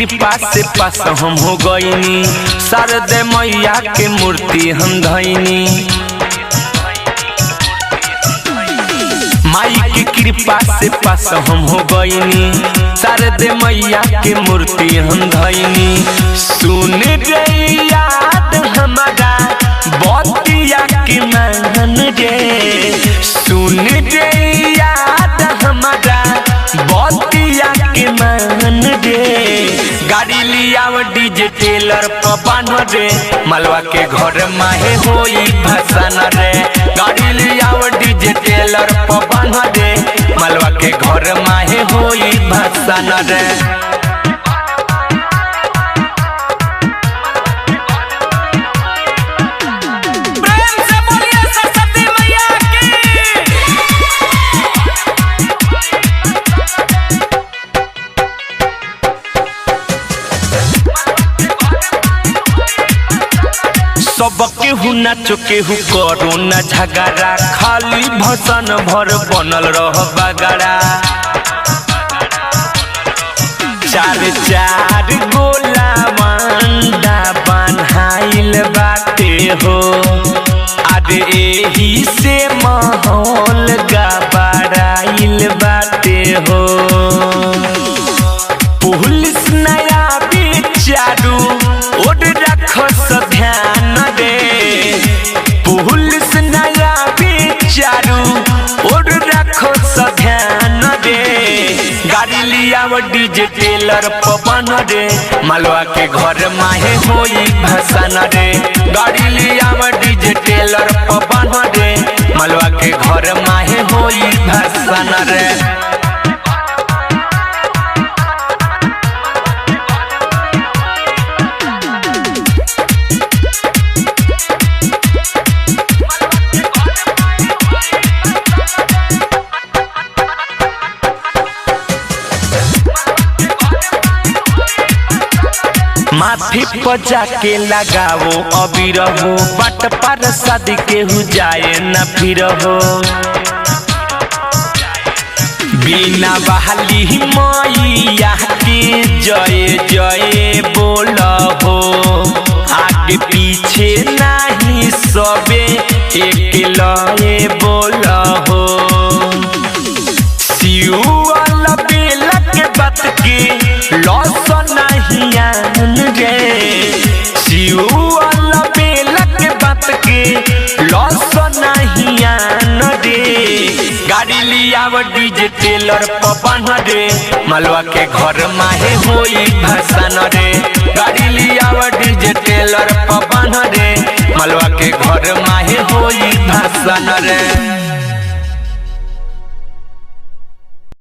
कृपा से पास हम हो गईनी, शारदे मैया के मूर्ति हम धइनी। माई की कृपा से पास हम हो गईनी, शारदे मैया के मूर्ति हम धइनी। सुन रे याद हमारा बतिया की मान रे, सुन रे याद हमारा बतिया के मान रे। गाड़ी लिया डीजे टेलर पवन रे, मलवा के घर माहे होई भसान रे। गाड़ी लिया डीजे टेलर पवन रे, मलवा के घर माहे होई भसान रे। सब केहू नाचो केहू करो न झगड़ा, खाली भसन भर बनल रह बगड़ा। चार चार गोला मंडा बन्हाइल बाटे हो, अरे एही से माहौल गबड़ाइल बाटे हो। पुलिस नया बिचारू ओड रखस ध्यान दे, पुलिस नया बिचारू ओड रखस ध्यान दे। गाड़ी लिया डीजे टेलर पवन रे, मलवा के घर माहे होई भसान रे। गाड़ी लिया डीजे टेलर पवन रे, मलवा के घर माहे होई भसान रे। माथी पर जाके लगाओ अबीर हो, बट पर शादी केहू जाए न फिर हो। बिना बहाली मैया के जय जय बोल हो, आगे पीछे नहीं सबे एक लय बोल हो। सियुअल बेला के बात के लॉस नहीं आन रे, सियुअल बेला के बात के लॉस नहीं आन रे। गाड़ी लिया डीजे टेलर पवन रे, मलवा के घर माहे होई भसान रे। गाड़ी लिया डीजे टेलर पवन रे, मलवा के घर माहे होई भसान रे।